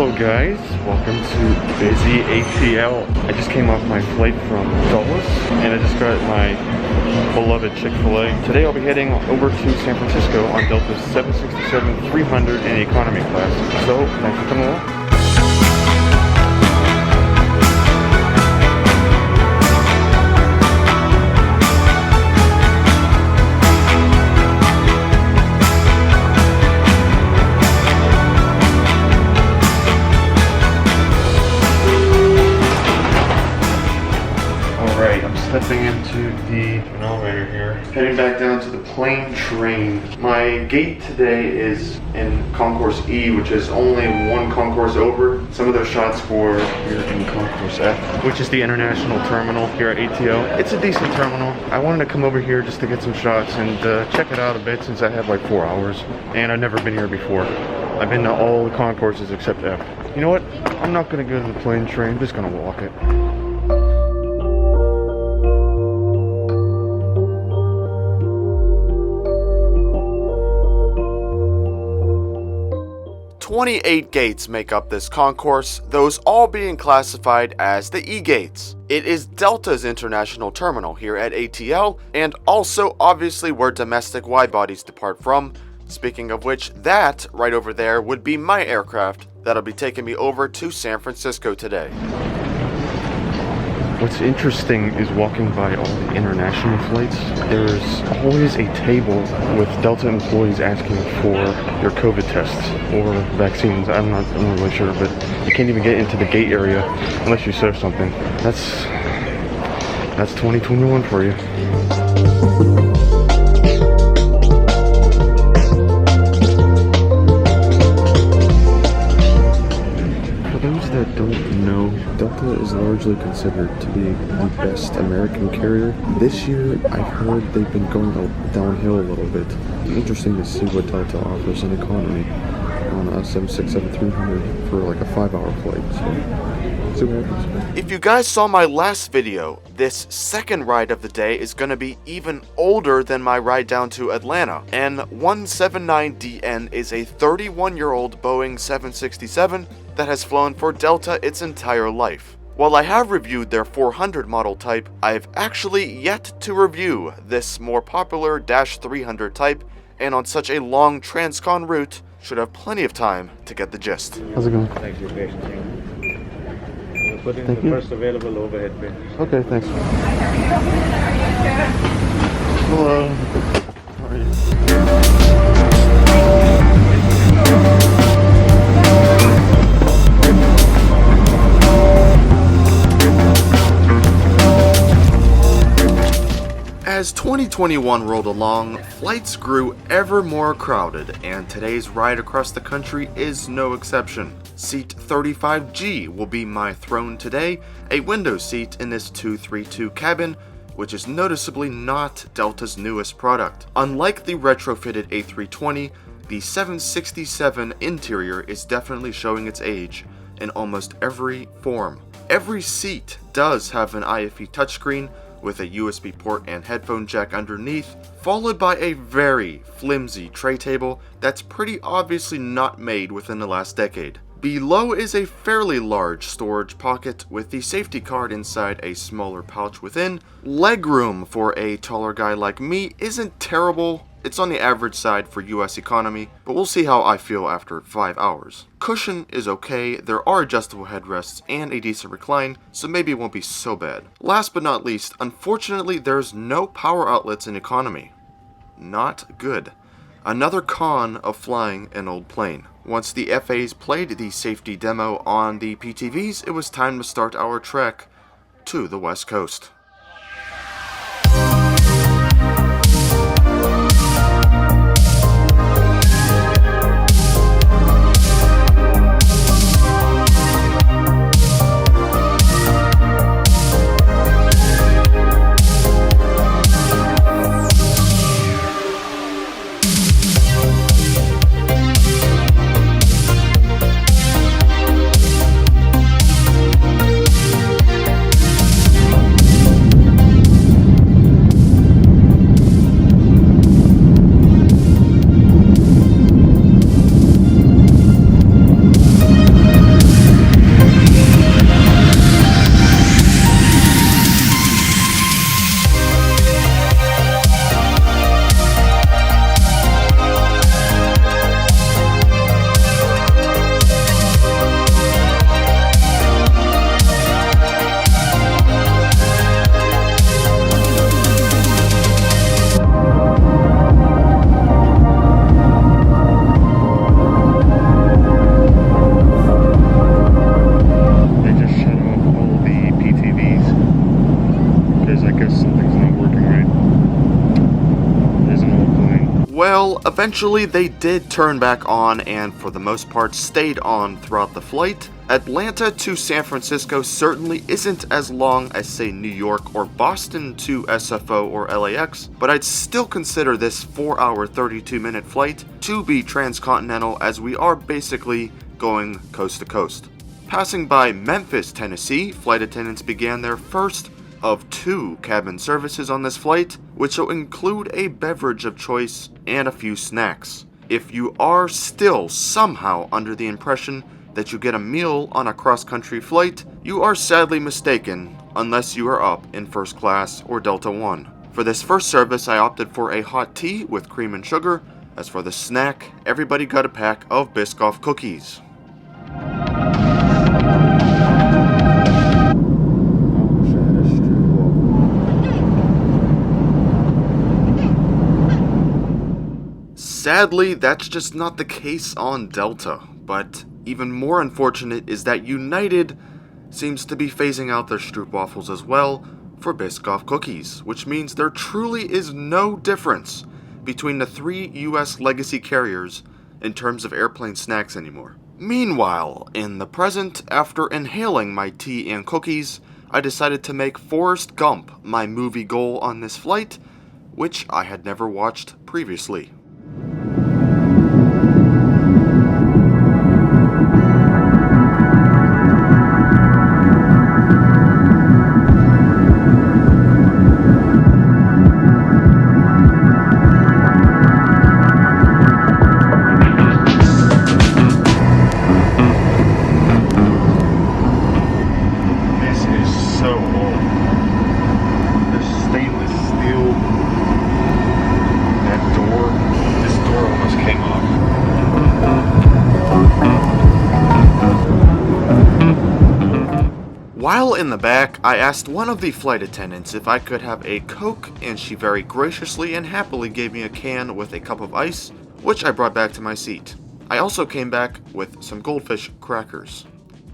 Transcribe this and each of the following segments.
Hello guys, welcome to busy ATL. I just came off my flight from Dulles and I just got my beloved Chick-fil-A. Today I'll be heading over to San Francisco on Delta 767-300 in economy class. So thanks for coming along. Stepping into the elevator here, heading back down to the plane train. My gate today is in Concourse E, which is only one concourse over. Some of those shots were here in Concourse F, which is the international terminal here at ATL. It's a decent terminal. I wanted to come over here just to get some shots and check it out a bit since I have like 4 hours and I've never been here before. I've been to all the concourses except F. You know what? I'm not gonna go to the plane train, I'm just gonna walk it. 28 gates make up this concourse, those all being classified as the E-gates. It is Delta's international terminal here at ATL, and also obviously where domestic wide-bodies depart from. Speaking of which, that right over there would be my aircraft that'll be taking me over to San Francisco today. What's interesting is walking by all the international flights, there's always a table with Delta employees asking for your COVID tests or vaccines. I'm not really sure, but you can't even get into the gate area unless you serve something. That's 2021 for you. That don't know, Delta is largely considered to be the best American carrier. This year, I've heard they've been going downhill a little bit. Interesting to see what Delta offers in economy on a 767-300 for like a 5-hour flight. So, see what happens. If you guys saw my last video, this second ride of the day is going to be even older than my ride down to Atlanta. And 179DN is a 31-year-old Boeing 767 that has flown for Delta its entire life. While I have reviewed their 400 model type, I have actually yet to review this more popular -300 type, and on such a long transcon route, should have plenty of time to get the gist. How's it going? Thanks for your patience. We'll put in Thank the you. first available overhead bin. Okay, thanks. Hello. How are you? As 2021 rolled along, flights grew ever more crowded, and today's ride across the country is no exception. Seat 35G will be my throne today, a window seat in this 232 cabin, which is noticeably not Delta's newest product. Unlike the retrofitted A320, the 767 interior is definitely showing its age in almost every form. Every seat does have an IFE touchscreen, with a USB port and headphone jack underneath, followed by a very flimsy tray table that's pretty obviously not made within the last decade. Below is a fairly large storage pocket with the safety card inside a smaller pouch within. Legroom for a taller guy like me isn't terrible. It's on the average side for US economy, but we'll see how I feel after 5 hours. Cushion is okay, there are adjustable headrests and a decent recline, so maybe it won't be so bad. Last but not least, unfortunately there's no power outlets in economy. Not good. Another con of flying an old plane. Once the FAs played the safety demo on the PTVs, it was time to start our trek to the West Coast. eventually they did turn back on and for the most part stayed on throughout the flight. Atlanta to San Francisco certainly isn't as long as say New York or Boston to SFO or LAX, but I'd still consider this 4-hour 32-minute flight to be transcontinental as we are basically going coast to coast. Passing by Memphis, Tennessee, flight attendants began their first of 2 cabin services on this flight, which will include a beverage of choice and a few snacks. If you are still somehow under the impression that you get a meal on a cross-country flight, you are sadly mistaken unless you are up in first class or Delta 1. For this first service, I opted for a hot tea with cream and sugar. As for the snack, everybody got a pack of Biscoff cookies. Sadly, that's just not the case on Delta, but even more unfortunate is that United seems to be phasing out their stroopwafels as well for Biscoff cookies, which means there truly is no difference between the 3 US legacy carriers in terms of airplane snacks anymore. Meanwhile, in the present, after inhaling my tea and cookies, I decided to make Forrest Gump my movie goal on this flight, which I had never watched previously. While in the back, I asked one of the flight attendants if I could have a Coke, and she very graciously and happily gave me a can with a cup of ice, which I brought back to my seat. I also came back with some goldfish crackers.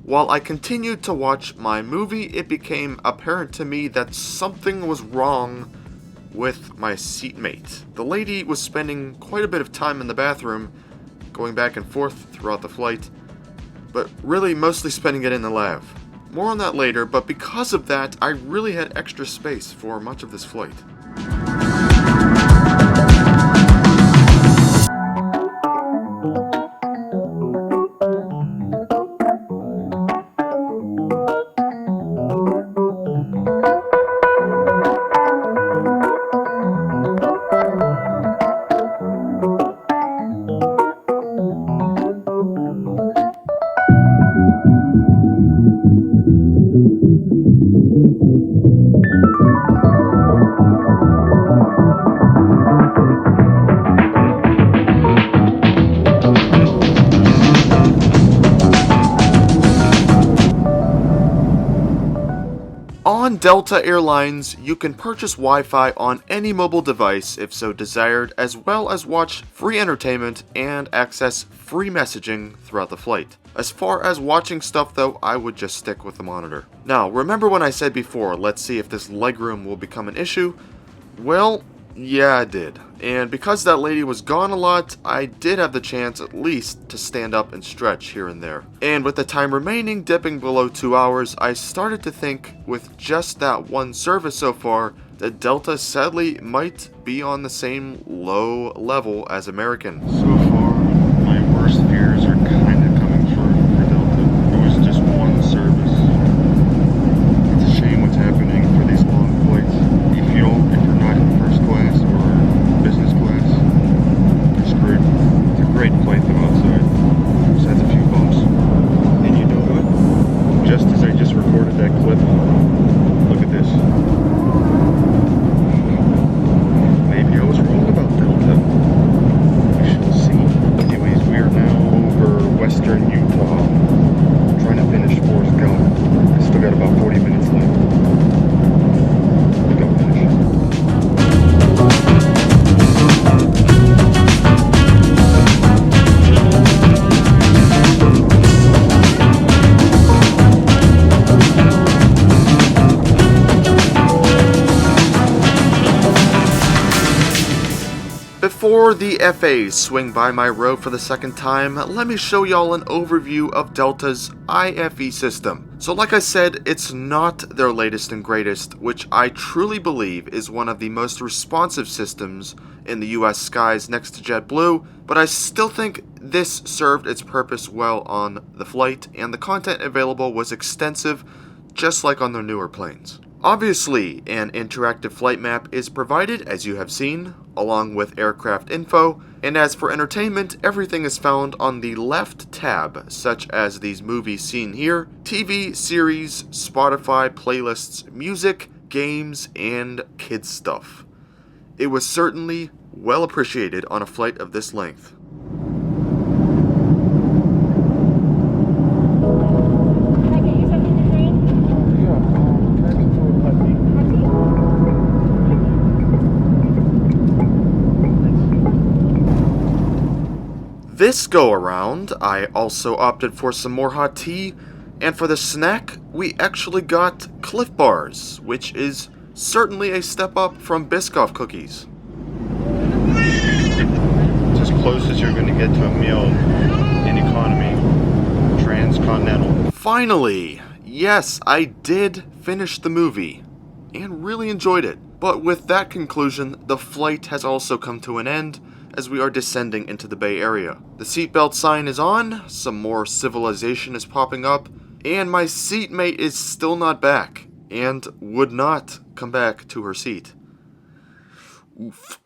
While I continued to watch my movie, it became apparent to me that something was wrong with my seatmate. The lady was spending quite a bit of time in the bathroom, going back and forth throughout the flight, but really mostly spending it in the lav. More on that later, but because of that, I really had extra space for much of this flight. On Delta Air Lines, you can purchase Wi-Fi on any mobile device if so desired, as well as watch free entertainment and access free messaging throughout the flight. As far as watching stuff though, I would just stick with the monitor. Now, remember when I said before, let's see if this legroom will become an issue? Well, yeah, I did. And because that lady was gone a lot, I did have the chance at least to stand up and stretch here and there. And with the time remaining dipping below 2 hours, I started to think, with just that one service so far, that Delta sadly might be on the same low level as American. So far, my worst fears are kind of coming true for Delta. It was just one service. It's a shame what's happening for these long flights. If you're not in first class or business class, you're screwed. It's a great flight though outside. Just has a few bumps. And you know what? Just as I just recorded that clip, look at this. Maybe I was wrong about Delta. We shall see. Before the FAs swing by my road for the second time, let me show y'all an overview of Delta's IFE system. So like I said, it's not their latest and greatest, which I truly believe is one of the most responsive systems in the US skies next to JetBlue, but I still think this served its purpose well on the flight, and the content available was extensive, just like on their newer planes. Obviously, an interactive flight map is provided, as you have seen, along with aircraft info, and as for entertainment, everything is found on the left tab, such as these movies seen here, TV, series, Spotify, playlists, music, games, and kids stuff. It was certainly well appreciated on a flight of this length. This go around, I also opted for some more hot tea, and for the snack, we actually got Cliff Bars, which is certainly a step up from Biscoff cookies. It's as close as you're going to get to a meal in economy, transcontinental. Finally, yes, I did finish the movie, and really enjoyed it. But with that conclusion, the flight has also come to an end, as we are descending into the Bay Area. The seatbelt sign is on, some more civilization is popping up, and my seatmate is still not back, and would not come back to her seat. Oof.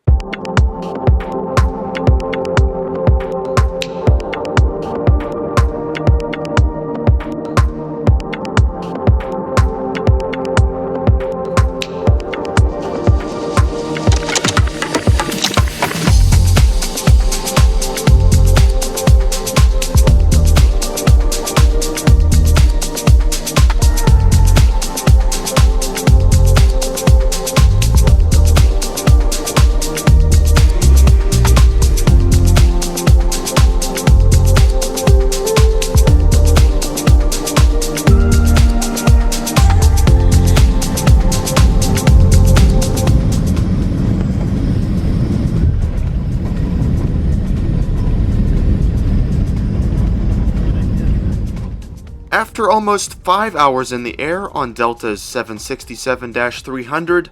After almost 5 hours in the air on Delta's 767-300,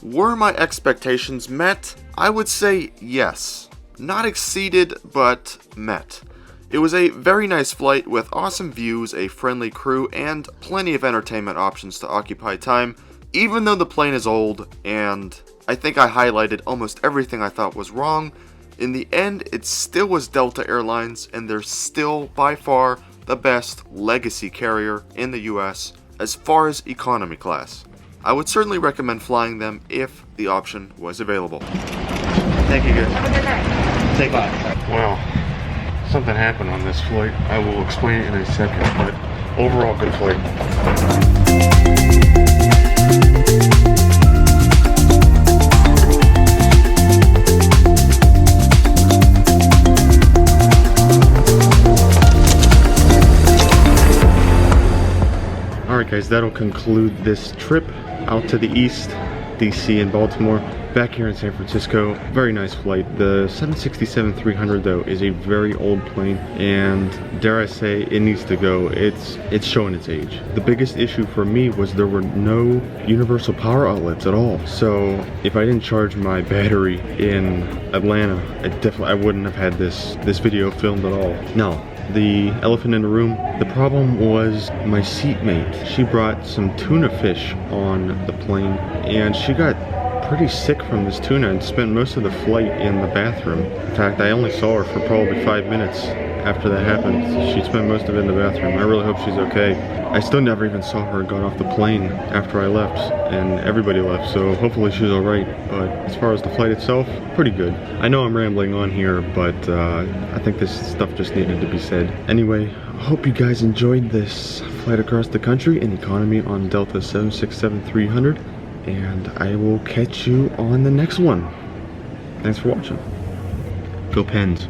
were my expectations met? I would say yes. Not exceeded, but met. It was a very nice flight with awesome views, a friendly crew, and plenty of entertainment options to occupy time, even though the plane is old, and I think I highlighted almost everything I thought was wrong. In the end, it still was Delta Air Lines, and they're still, by far, the best legacy carrier in the US as far as economy class. I would certainly recommend flying them if the option was available. Thank you guys. Take care. Wow, something happened on this flight. I will explain it in a second, but overall good flight. Alright guys, that'll conclude this trip out to the east, DC and Baltimore. Back here in San Francisco, very nice flight. The 767-300 though is a very old plane, and dare I say, it needs to go. It's showing its age. The biggest issue for me was there were no universal power outlets at all. So if I didn't charge my battery in Atlanta, I wouldn't have had this video filmed at all. Now, the elephant in the room, the problem was my seatmate. She brought some tuna fish on the plane, and she got pretty sick from this tuna and spent most of the flight in the bathroom. In fact, I only saw her for probably 5 minutes after that happened. She spent most of it in the bathroom. I really hope she's okay. I still never even saw her got off the plane after I left, and everybody left, so hopefully she's alright. But as far as the flight itself, pretty good. I know I'm rambling on here, but I think this stuff just needed to be said. Anyway, I hope you guys enjoyed this flight across the country in economy on Delta 767-300, and I will catch you on the next one. Thanks for watching. Go Pens.